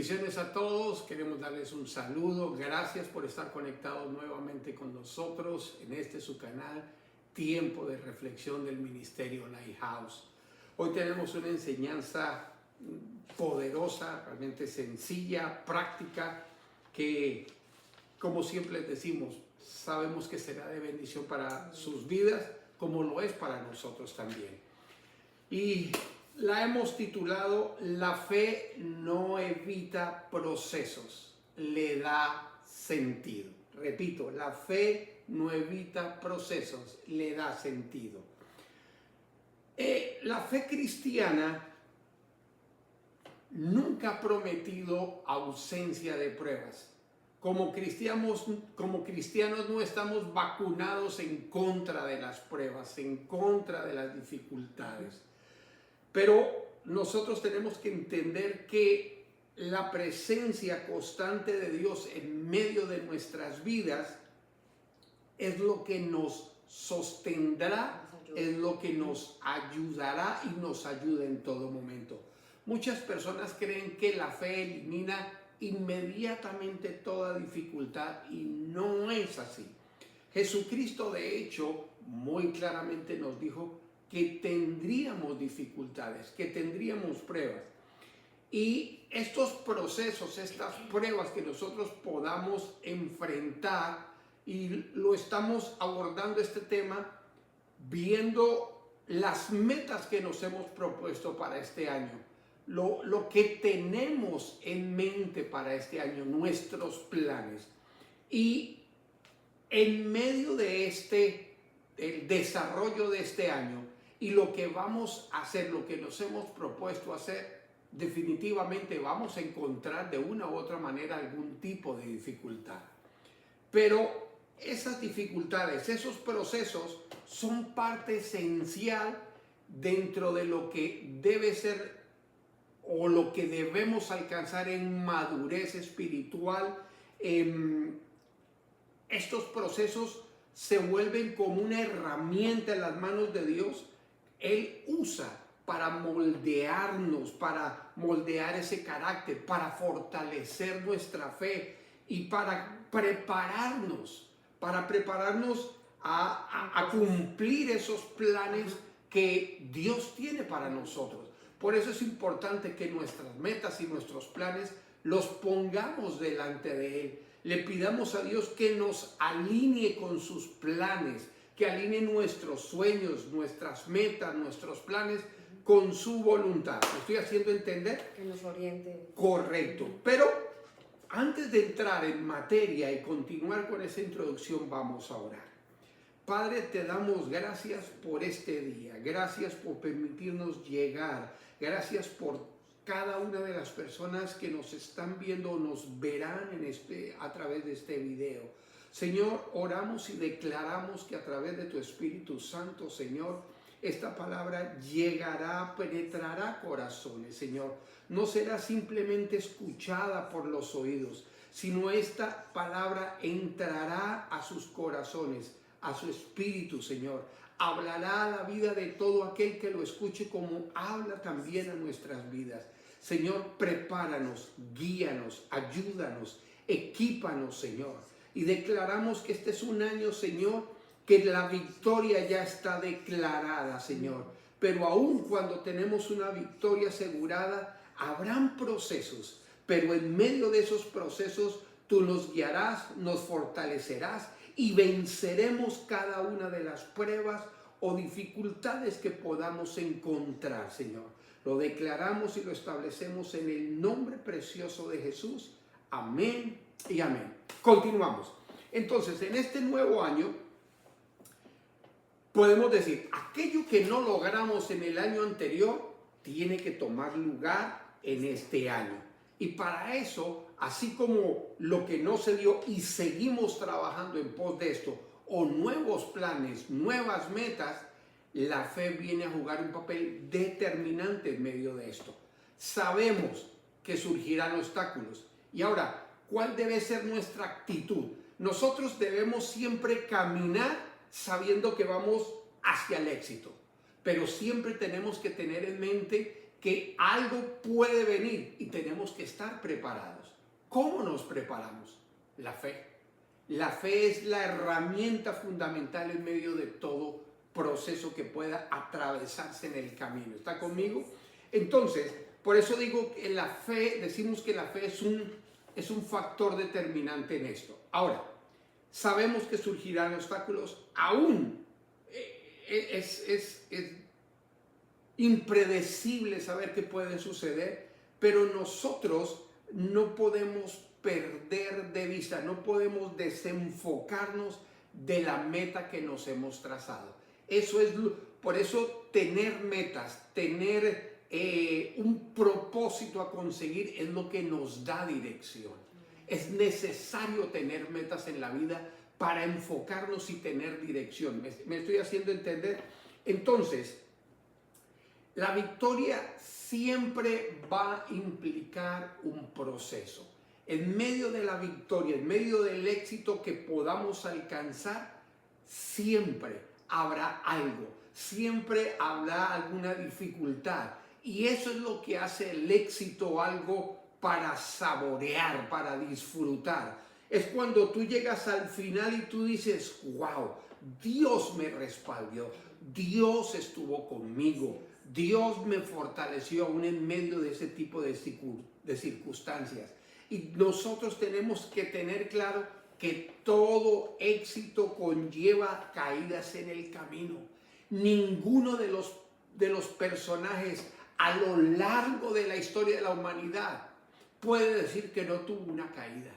Bendiciones a todos, queremos darles un saludo, gracias por estar conectados nuevamente con nosotros en su canal, Tiempo de Reflexión del Ministerio Lighthouse. Hoy tenemos una enseñanza poderosa, realmente sencilla, práctica, que como siempre les decimos, sabemos que será de bendición para sus vidas, como lo es para nosotros también. Y la hemos titulado La fe no evita procesos, le da sentido. Repito, la fe no evita procesos, le da sentido. La fe cristiana nunca ha prometido ausencia de pruebas. Como cristianos no estamos vacunados en contra de las pruebas, en contra de las dificultades. Pero nosotros tenemos que entender que la presencia constante de Dios en medio de nuestras vidas es lo que nos sostendrá, es lo que nos ayudará y nos ayuda en todo momento. Muchas personas creen que la fe elimina inmediatamente toda dificultad y no es así. Jesucristo, de hecho, muy claramente nos dijo que tendríamos dificultades, que tendríamos pruebas. Y estos procesos, estas pruebas que nosotros podamos enfrentar, y lo estamos abordando este tema viendo las metas que nos hemos propuesto para este año, lo que tenemos en mente para este año, nuestros planes. Y en medio de el desarrollo de este año y lo que vamos a hacer, lo que nos hemos propuesto hacer, definitivamente vamos a encontrar de una u otra manera algún tipo de dificultad. Pero esas dificultades, esos procesos son parte esencial dentro de lo que debe ser o lo que debemos alcanzar en madurez espiritual. Estos procesos se vuelven como una herramienta en las manos de Dios. Él usa para moldearnos, para moldear ese carácter, para fortalecer nuestra fe y para prepararnos a cumplir esos planes que Dios tiene para nosotros. Por eso es importante que nuestras metas y nuestros planes los pongamos delante de Él. Le pidamos a Dios que nos alinee con sus planes, que alinee nuestros sueños, nuestras metas, nuestros planes con su voluntad. ¿Me estoy haciendo entender? Que nos oriente. Correcto. Pero antes de entrar en materia y continuar con esa introducción, vamos a orar. Padre, te damos gracias por este día. Gracias por permitirnos llegar. Gracias por cada una de las personas que nos están viendo o nos verán a través de este video. Señor, oramos y declaramos que a través de tu Espíritu Santo, Señor, esta palabra llegará, penetrará corazones, Señor. No será simplemente escuchada por los oídos, sino esta palabra entrará a sus corazones, a su espíritu, Señor. Hablará a la vida de todo aquel que lo escuche, como habla también a nuestras vidas. Señor, prepáranos, guíanos, ayúdanos, equípanos, Señor. Y declaramos que este es un año, Señor, que la victoria ya está declarada, Señor. Pero aun cuando tenemos una victoria asegurada, habrán procesos. Pero en medio de esos procesos, tú nos guiarás, nos fortalecerás y venceremos cada una de las pruebas o dificultades que podamos encontrar, Señor. Lo declaramos y lo establecemos en el nombre precioso de Jesús. Amén y amén. Continuamos. Entonces, en este nuevo año, podemos decir, aquello que no logramos en el año anterior, tiene que tomar lugar en este año. Y para eso, así como lo que no se dio y seguimos trabajando en pos de esto, o nuevos planes, nuevas metas, la fe viene a jugar un papel determinante en medio de esto. Sabemos que surgirán obstáculos. Y ahora, ¿cuál debe ser nuestra actitud? Nosotros debemos siempre caminar sabiendo que vamos hacia el éxito. Pero siempre tenemos que tener en mente que algo puede venir y tenemos que estar preparados. ¿Cómo nos preparamos? La fe. La fe es la herramienta fundamental en medio de todo proceso que pueda atravesarse en el camino. ¿Está conmigo? Entonces, por eso digo que la fe, decimos que la fe es un factor determinante en esto. Ahora, sabemos que surgirán obstáculos, aún es impredecible saber qué puede suceder, pero nosotros no podemos perder de vista, no podemos desenfocarnos de la meta que nos hemos trazado. Por eso tener metas, tener un propósito a conseguir es lo que nos da dirección. Es necesario tener metas en la vida para enfocarnos y tener dirección. ¿Me estoy haciendo entender? Entonces, la victoria siempre va a implicar un proceso. En medio de la victoria, en medio del éxito que podamos alcanzar, siempre habrá algo, siempre habrá alguna dificultad. Y eso es lo que hace el éxito algo para saborear, para disfrutar. Es cuando tú llegas al final y tú dices, wow, Dios me respaldó, Dios estuvo conmigo, Dios me fortaleció aún en medio de ese tipo de circunstancias. Y nosotros tenemos que tener claro que todo éxito conlleva caídas en el camino. Ninguno de los personajes a lo largo de la historia de la humanidad puede decir que no tuvo una caída.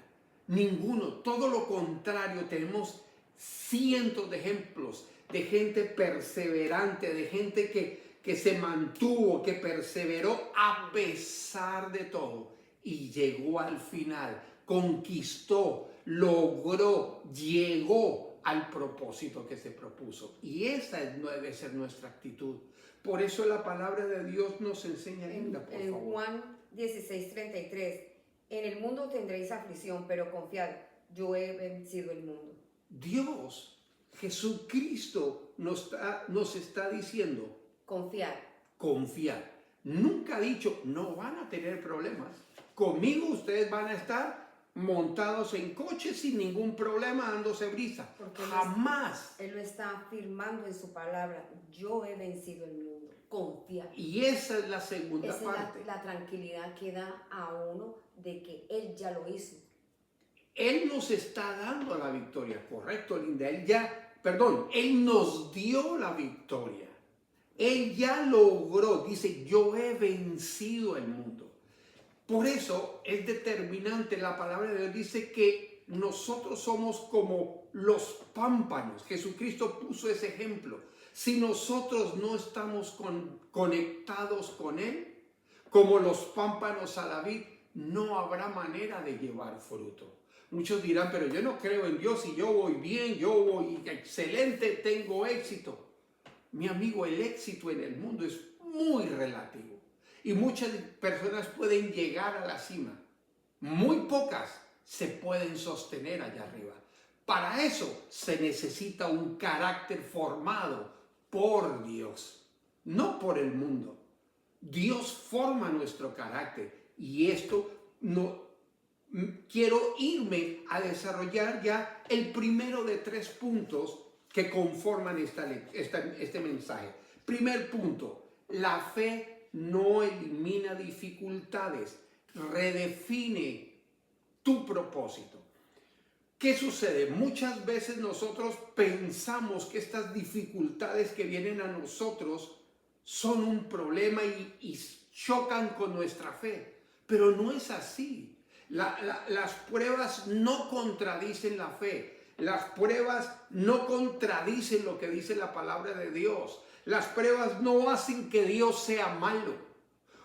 Ninguno. Todo lo contrario, tenemos cientos de ejemplos de gente perseverante, de gente que se mantuvo, que perseveró a pesar de todo y llegó al final, conquistó, logró, llegó al propósito que se propuso. Y esa debe ser nuestra actitud. Por eso la palabra de Dios nos enseña, Linda, por favor. En Juan 16:33, en el mundo tendréis aflicción, pero confiad, yo he vencido el mundo. Dios, Jesucristo nos está diciendo, Confiad. confiar. Nunca ha dicho, no van a tener problemas. Conmigo ustedes van a estar montados en coches sin ningún problema, dándose brisa. Porque Jamás. Él lo está afirmando en su palabra. Yo he vencido el mundo. Confía. Y esa es la segunda Esa parte. es la tranquilidad que da a uno de que Él ya lo hizo. Él nos está dando la victoria, correcto, Linda. Él nos dio la victoria. Él ya logró, dice, yo he vencido el mundo. Por eso es determinante, la palabra de Dios dice que nosotros somos como los pámpanos. Jesucristo puso ese ejemplo. Si nosotros no estamos conectados con Él, como los pámpanos a la vid, no habrá manera de llevar fruto. Muchos dirán, pero yo no creo en Dios y yo voy bien, yo voy excelente, tengo éxito. Mi amigo, el éxito en el mundo es muy relativo. Y muchas personas pueden llegar a la cima. Muy pocas se pueden sostener allá arriba. Para eso se necesita un carácter formado por Dios, no por el mundo. Dios forma nuestro carácter y esto no quiero irme a desarrollar ya el primero de 3 puntos que conforman este mensaje. Primer punto, la fe no elimina dificultades, redefine tu propósito. ¿Qué sucede? Muchas veces nosotros pensamos que estas dificultades que vienen a nosotros son un problema y chocan con nuestra fe, pero no es así. Las pruebas no contradicen la fe. Las pruebas no contradicen lo que dice la palabra de Dios. Las pruebas no hacen que Dios sea malo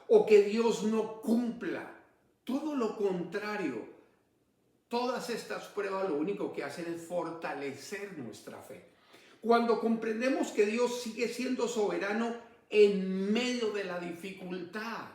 o que Dios no cumpla. Todo lo contrario. Todas estas pruebas lo único que hacen es fortalecer nuestra fe. Cuando comprendemos que Dios sigue siendo soberano en medio de la dificultad.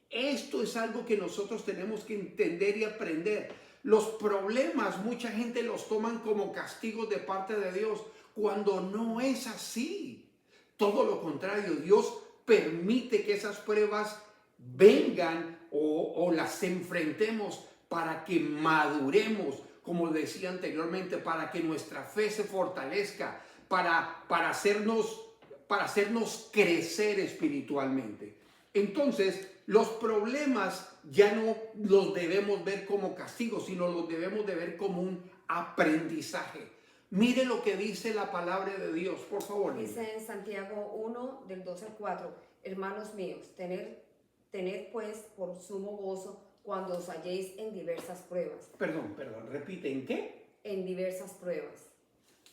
Esto es algo que nosotros tenemos que entender y aprender. Los problemas, mucha gente los toman como castigos de parte de Dios, cuando no es así. Todo lo contrario, Dios permite que esas pruebas vengan o las enfrentemos para que maduremos, como decía anteriormente, para que nuestra fe se fortalezca, para hacernos crecer espiritualmente. Entonces, los problemas ya no los debemos ver como castigo, sino los debemos de ver como un aprendizaje. Mire lo que dice la palabra de Dios, por favor. Dice en Santiago 1, del 2 al 4, hermanos míos, tened pues por sumo gozo cuando os halléis en diversas pruebas. Perdón, repite, ¿en qué? En diversas pruebas.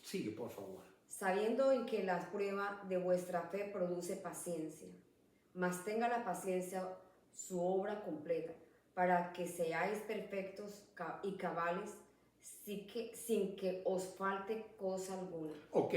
Sigue, por favor. Sabiendo en que la prueba de vuestra fe produce paciencia, mas tenga la paciencia su obra completa, para que seáis perfectos y cabales, sin que os falte cosa alguna. Ok,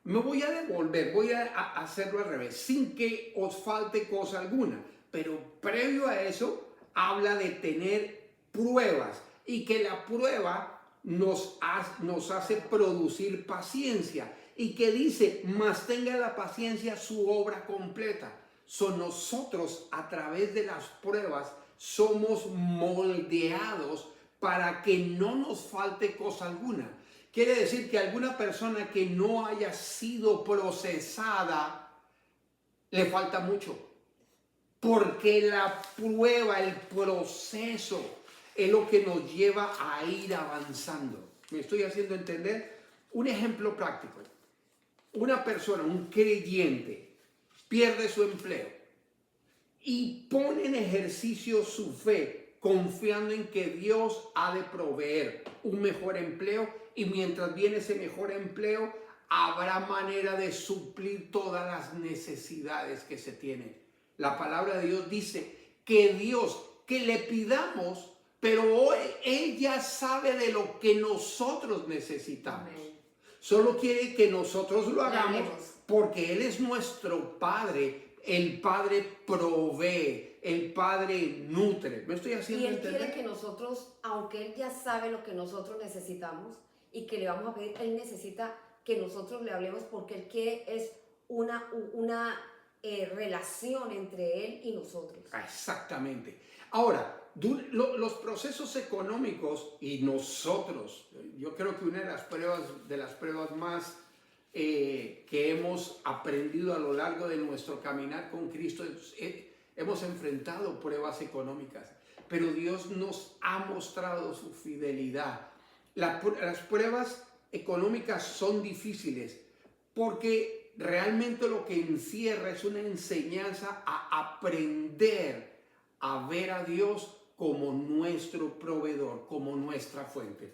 me voy a devolver, voy a hacerlo al revés, sin que os falte cosa alguna, pero previo a eso habla de tener pruebas y que la prueba nos hace producir paciencia y que dice, mas tenga la paciencia su obra completa. Son nosotros a través de las pruebas somos moldeados para que no nos falte cosa alguna. Quiere decir que alguna persona que no haya sido procesada le falta mucho. Porque la prueba, el proceso es lo que nos lleva a ir avanzando. ¿Me estoy haciendo entender? Un ejemplo práctico. Una persona, un creyente, pierde su empleo y pone en ejercicio su fe, confiando en que Dios ha de proveer un mejor empleo y mientras viene ese mejor empleo, habrá manera de suplir todas las necesidades que se tienen. La palabra de Dios dice que Dios, que le pidamos, pero hoy Él ya sabe de lo que nosotros necesitamos. Amén. Solo quiere que nosotros lo hagamos porque Él es nuestro Padre. El Padre provee, el Padre nutre. ¿Me estoy haciendo entender? Y Él quiere que nosotros, aunque Él ya sabe lo que nosotros necesitamos y que le vamos a pedir, Él necesita que nosotros le hablemos porque Él quiere es una relación entre Él y nosotros. Exactamente. Ahora, los procesos económicos y nosotros, yo creo que una de las pruebas más que hemos aprendido a lo largo de nuestro caminar con Cristo, hemos enfrentado pruebas económicas, pero Dios nos ha mostrado su fidelidad. Las pruebas económicas son difíciles porque realmente lo que encierra es una enseñanza a aprender a ver a Dios como nuestro proveedor, como nuestra fuente.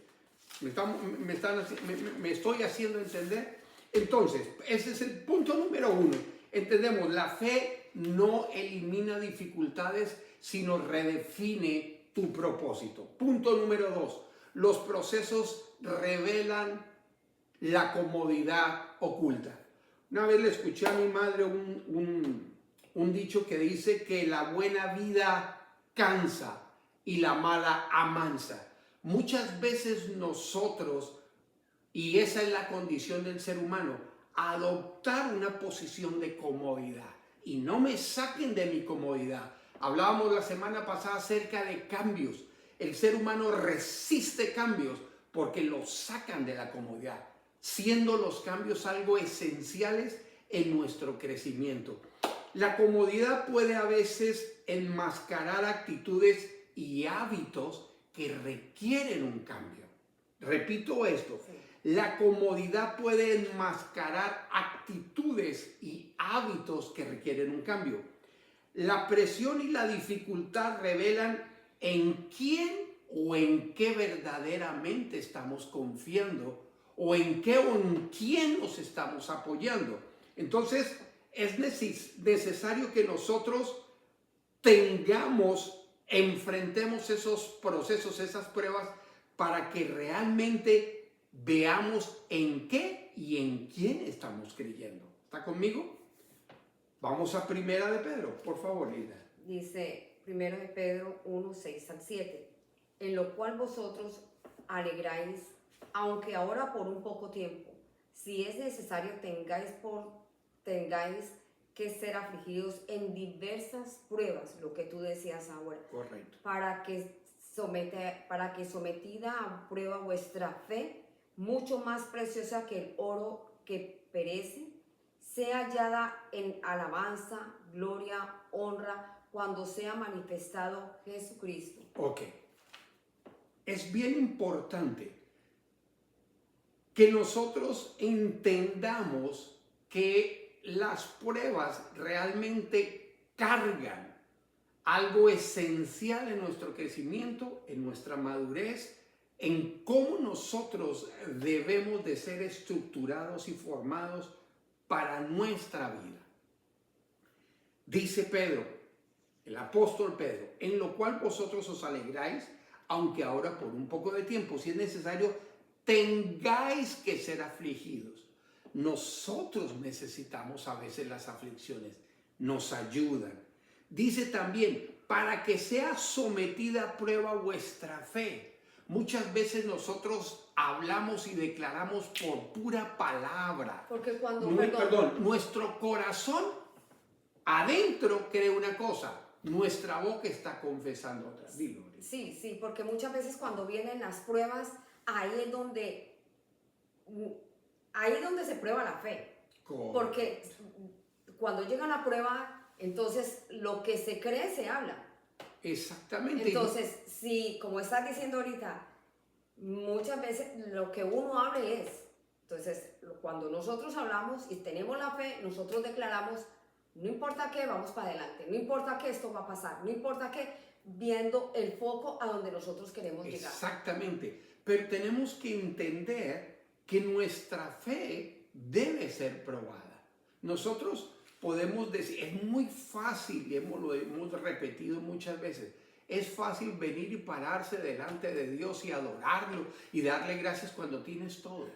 ¿Me estoy haciendo entender? Entonces, ese es el punto número 1. Entendemos, la fe no elimina dificultades, sino redefine tu propósito. Punto número 2. Los procesos revelan la comodidad oculta. Una vez le escuché a mi madre un dicho que dice que la buena vida cansa y la mala amansa. Muchas veces nosotros, y esa es la condición del ser humano, adoptar una posición de comodidad. Y no me saquen de mi comodidad. Hablábamos la semana pasada acerca de cambios. El ser humano resiste cambios porque lo sacan de la comodidad, siendo los cambios algo esenciales en nuestro crecimiento. La comodidad puede a veces enmascarar actitudes y hábitos que requieren un cambio. Repito esto, la comodidad puede enmascarar actitudes y hábitos que requieren un cambio. La presión y la dificultad revelan en quién o en qué verdaderamente estamos confiando o en qué o en quién nos estamos apoyando. Entonces, es necesario que nosotros enfrentemos esos procesos, esas pruebas, para que realmente veamos en qué y en quién estamos creyendo. ¿Está conmigo? Vamos a Primera de Pedro, por favor, Linda. Dice Primero de Pedro 1, 6 al 7, en lo cual vosotros alegráis, aunque ahora por un poco tiempo, si es necesario tengáis que ser afligidos en diversas pruebas, lo que tú decías ahora, Correcto. para que sometida a prueba vuestra fe, mucho más preciosa que el oro que perece, sea hallada en alabanza, gloria, honra, cuando sea manifestado Jesucristo. Ok. Es bien importante que nosotros entendamos que las pruebas realmente cargan algo esencial en nuestro crecimiento, en nuestra madurez, en cómo nosotros debemos de ser estructurados y formados para nuestra vida. Dice Pedro, el apóstol Pedro, en lo cual vosotros os alegráis, aunque ahora por un poco de tiempo, si es necesario, tengáis que ser afligidos. Nosotros necesitamos a veces las aflicciones, nos ayudan. Dice también, para que sea sometida a prueba vuestra fe. Muchas veces nosotros hablamos y declaramos por pura palabra. Porque cuando, Nuestro corazón adentro cree una cosa, nuestra boca está confesando otra. Dilo. Sí, porque muchas veces cuando vienen las pruebas, ahí es donde se prueba la fe. Correcto. Porque cuando llega la prueba, entonces lo que se cree se habla. Exactamente. Entonces, si, como estás diciendo ahorita, muchas veces lo que uno hable es. Entonces, cuando nosotros hablamos y tenemos la fe, nosotros declaramos, no importa qué, vamos para adelante. No importa que esto va a pasar. No importa qué, viendo el foco a donde nosotros queremos llegar. Exactamente. Pero tenemos que entender que nuestra fe debe ser probada. Nosotros podemos decir, es muy fácil, y lo hemos repetido muchas veces, es fácil venir y pararse delante de Dios y adorarlo y darle gracias cuando tienes todo.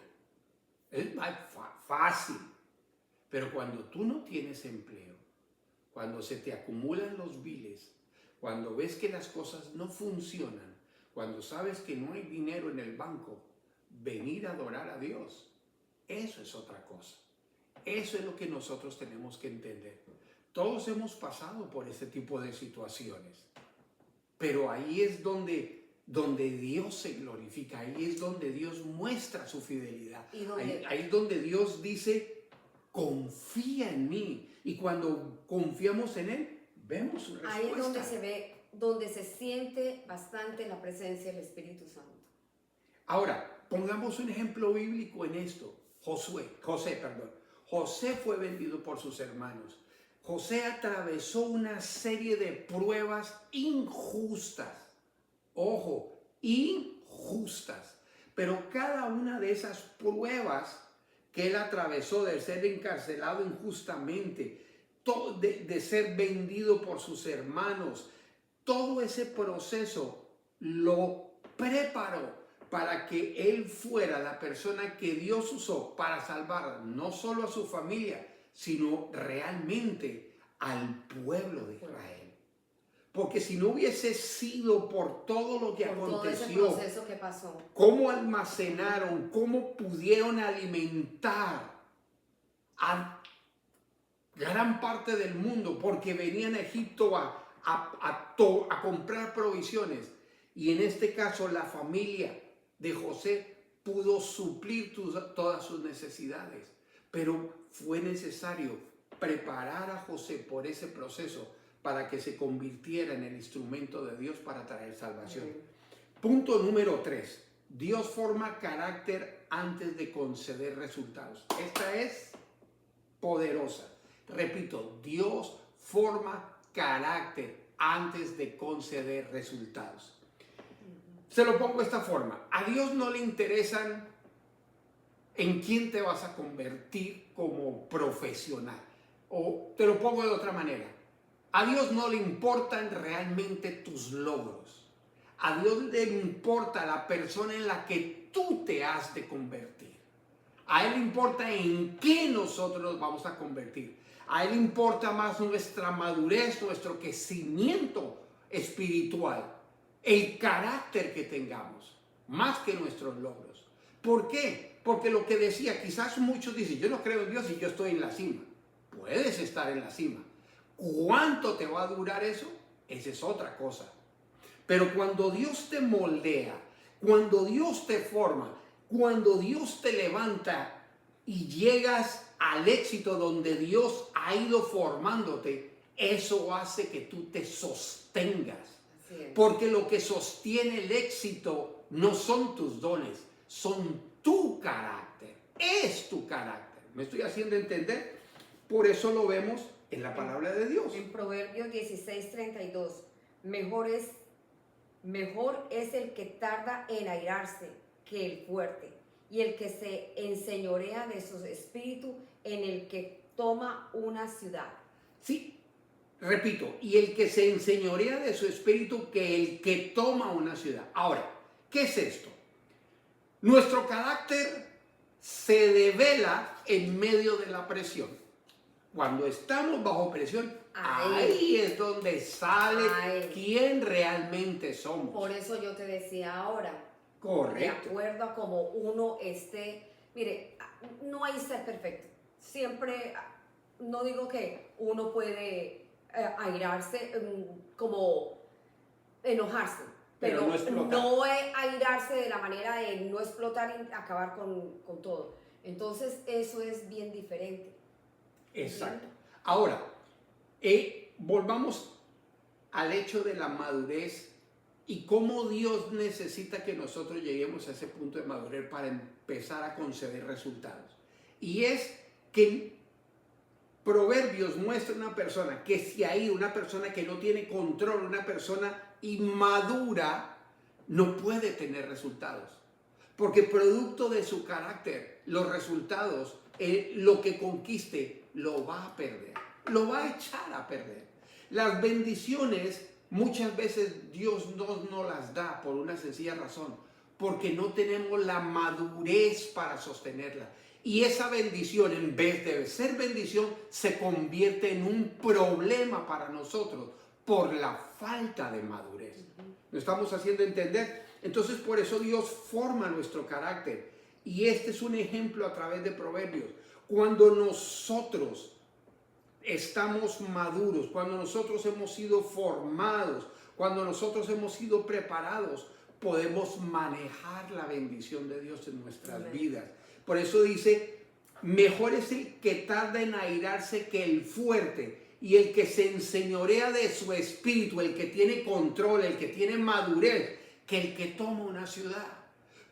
Es fácil. Pero cuando tú no tienes empleo, cuando se te acumulan los biles, cuando ves que las cosas no funcionan, cuando sabes que no hay dinero en el banco, venir a adorar a Dios, eso es otra cosa. Eso es lo que nosotros tenemos que entender. Todos hemos pasado por ese tipo de situaciones, pero ahí es donde Dios se glorifica, ahí es donde Dios muestra su fidelidad. Ahí es donde Dios dice, confía en mí. Y cuando confiamos en Él, vemos su respuesta. Ahí es donde se ve, donde se siente bastante la presencia del Espíritu Santo. Ahora, pongamos un ejemplo bíblico en esto. José fue vendido por sus hermanos. José atravesó una serie de pruebas injustas. Ojo, injustas. Pero cada una de esas pruebas que él atravesó, de ser encarcelado injustamente, de ser vendido por sus hermanos, todo ese proceso lo preparó para que él fuera la persona que Dios usó para salvar no solo a su familia, sino realmente al pueblo de Israel. Porque si no hubiese sido por todo lo que aconteció, todo ese proceso que pasó, cómo almacenaron, cómo pudieron alimentar a gran parte del mundo, porque venían a Egipto a comprar provisiones. Y en este caso la familia de José pudo suplir todas sus necesidades, pero fue necesario preparar a José por ese proceso para que se convirtiera en el instrumento de Dios para traer salvación. Punto número 3. Dios forma carácter antes de conceder resultados. Esta es poderosa. Repito, Dios forma carácter antes de conceder resultados. Se lo pongo de esta forma. A Dios no le interesan en quién te vas a convertir como profesional. O te lo pongo de otra manera. A Dios no le importan realmente tus logros. A Dios le importa la persona en la que tú te has de convertir. A Él le importa en qué nosotros nos vamos a convertir. A Él le importa más nuestra madurez, nuestro crecimiento espiritual. El carácter que tengamos, más que nuestros logros. ¿Por qué? Porque lo que decía, quizás muchos dicen, yo no creo en Dios y yo estoy en la cima. puedes estar en la cima. ¿Cuánto te va a durar eso? Esa es otra cosa. Pero cuando Dios te moldea, cuando Dios te forma, cuando Dios te levanta y llegas al éxito donde Dios ha ido formándote, eso hace que tú te sostengas. Porque lo que sostiene el éxito no son tus dones, son tu carácter. Es tu carácter. ¿Me estoy haciendo entender? Por eso lo vemos en la palabra de Dios. En Proverbios 16:32, mejor es el que tarda en airarse que el fuerte, y el que se enseñorea de su espíritu en el que toma una ciudad. Sí, repito, y el que se enseñorea de su espíritu que el que toma una ciudad. Ahora, ¿qué es esto? Nuestro carácter se devela en medio de la presión. Cuando estamos bajo presión, ahí es donde sale quién realmente somos. Por eso yo te decía ahora, correcto, de acuerdo a como uno esté, mire, no hay ser perfecto. Siempre, no digo que uno puede airarse, como enojarse, pero no airarse de la manera de no explotar y acabar con todo. Entonces eso es bien diferente. Exacto. Ahora, volvamos al hecho de la madurez y cómo Dios necesita que nosotros lleguemos a ese punto de madurez para empezar a conceder resultados. Y es que Proverbios muestra una persona que se ha ido, una persona que no tiene control, una persona inmadura, no puede tener resultados. Porque producto de su carácter, los resultados, lo que conquiste, lo va a perder, lo va a echar a perder. Las bendiciones muchas veces Dios no nos las da por una sencilla razón, porque no tenemos la madurez para sostenerla. Y esa bendición, en vez de ser bendición, se convierte en un problema para nosotros por la falta de madurez. ¿Lo estamos haciendo entender? Entonces, por eso Dios forma nuestro carácter. Y este es un ejemplo a través de Proverbios. Cuando nosotros estamos maduros, cuando nosotros hemos sido formados, cuando nosotros hemos sido preparados, podemos manejar la bendición de Dios en nuestras vidas. Por eso dice, mejor es el que tarda en airarse que el fuerte, y el que se enseñorea de su espíritu, el que tiene control, el que tiene madurez, que el que toma una ciudad.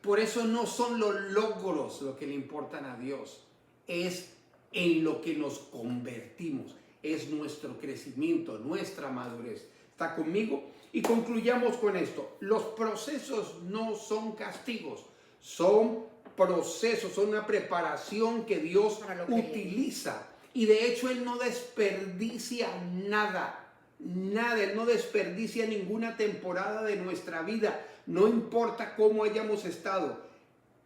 Por eso no son los logros lo que le importan a Dios, es en lo que nos convertimos, es nuestro crecimiento, nuestra madurez. ¿Está conmigo? Y concluyamos con esto. Los procesos no son castigos, son procesos, son una preparación que Dios utiliza. Y de hecho Él no desperdicia nada, Él no desperdicia ninguna temporada de nuestra vida, no importa cómo hayamos estado.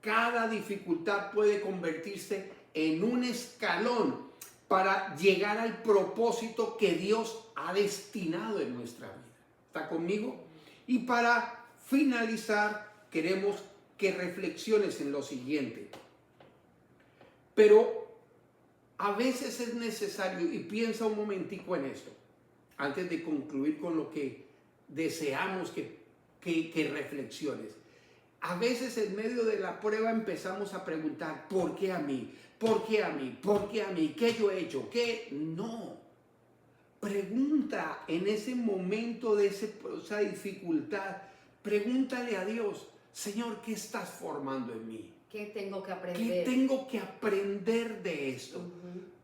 Cada dificultad puede convertirse en un escalón para llegar al propósito que Dios ha destinado en nuestra vida. ¿Está conmigo? Y para finalizar, queremos que reflexiones en lo siguiente. Pero a veces es necesario, y piensa un momentico en esto, antes de concluir con lo que deseamos que reflexiones. A veces en medio de la prueba empezamos a preguntar, ¿por qué a mí? ¿Por qué a mí? ¿Por qué a mí? ¿Qué yo he hecho? ¿Qué? No. Pregunta en ese momento de esa dificultad, pregúntale a Dios, Señor, ¿qué estás formando en mí? ¿Qué tengo que aprender? ¿Qué tengo que aprender de esto?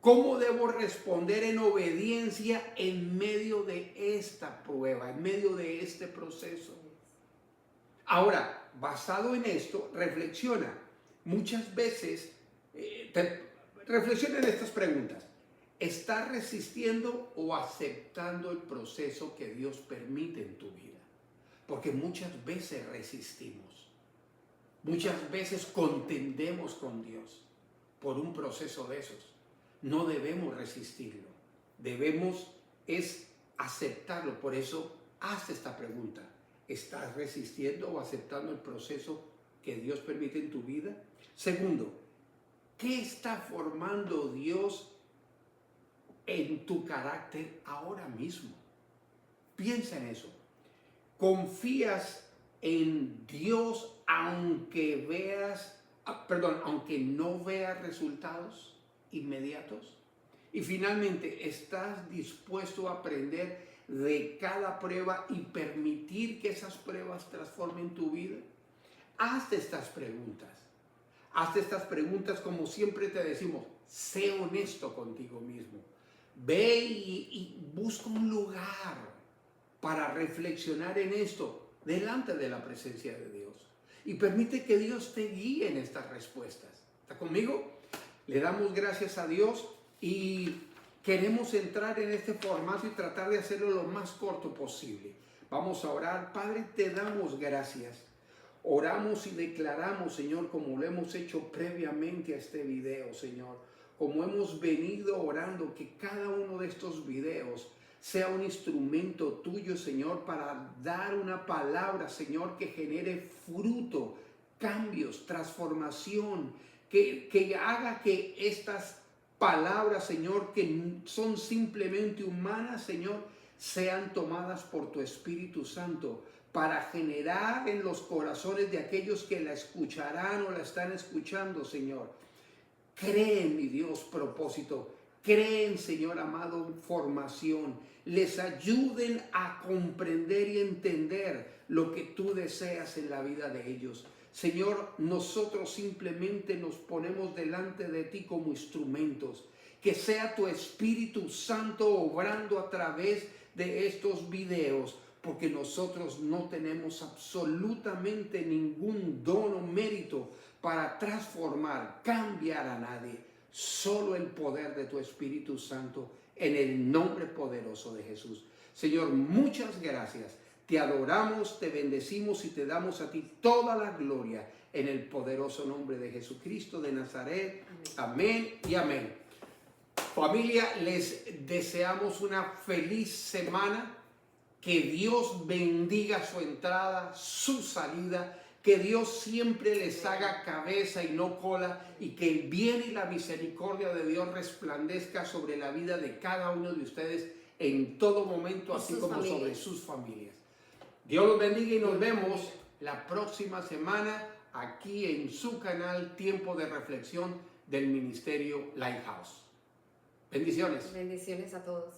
¿Cómo debo responder en obediencia en medio de esta prueba, en medio de este proceso? Ahora, basado en esto, reflexiona. Muchas veces, reflexiona en estas preguntas. ¿Estás resistiendo o aceptando el proceso que Dios permite en tu vida? Porque muchas veces resistimos. Muchas veces contendemos con Dios por un proceso de esos. No debemos resistirlo. Debemos aceptarlo. Por eso, haz esta pregunta. ¿Estás resistiendo o aceptando el proceso que Dios permite en tu vida? Segundo, ¿qué está formando Dios en tu carácter ahora mismo. Piensa en eso. ¿Confías en Dios aunque no veas resultados inmediatos? Y finalmente, ¿estás dispuesto a aprender de cada prueba y permitir que esas pruebas transformen tu vida? Hazte estas preguntas. Hazte estas preguntas como siempre te decimos. Sé honesto contigo mismo. Ve y busca un lugar para reflexionar en esto delante de la presencia de Dios. Y permite que Dios te guíe en estas respuestas. ¿Está conmigo? Le damos gracias a Dios y queremos entrar en este formato y tratar de hacerlo lo más corto posible. Vamos a orar. Padre, te damos gracias. Oramos y declaramos, Señor, como lo hemos hecho previamente a este video, Señor. Como hemos venido orando, que cada uno de estos videos sea un instrumento tuyo, Señor, para dar una palabra, Señor, que genere fruto, cambios, transformación, que haga que estas palabras, Señor, que son simplemente humanas, Señor, sean tomadas por tu Espíritu Santo para generar en los corazones de aquellos que la escucharán o la están escuchando, Señor. Creen, mi Dios, propósito. Creen, Señor amado, formación. Les ayuden a comprender y entender lo que tú deseas en la vida de ellos. Señor, nosotros simplemente nos ponemos delante de ti como instrumentos. Que sea tu Espíritu Santo obrando a través de estos videos, porque nosotros no tenemos absolutamente ningún don o mérito para transformar, cambiar a nadie. Solo el poder de tu Espíritu Santo en el nombre poderoso de Jesús. Señor, muchas gracias. Te adoramos, te bendecimos y te damos a ti toda la gloria en el poderoso nombre de Jesucristo de Nazaret. Amén y amén. Familia, les deseamos una feliz semana. Que Dios bendiga su entrada, su salida. Que Dios siempre les haga cabeza y no cola, y que el bien y la misericordia de Dios resplandezca sobre la vida de cada uno de ustedes en todo momento, así como sobre sus familias. Dios los bendiga y nos vemos la próxima semana aquí en su canal Tiempo de Reflexión del Ministerio Lighthouse. Bendiciones. Bendiciones a todos.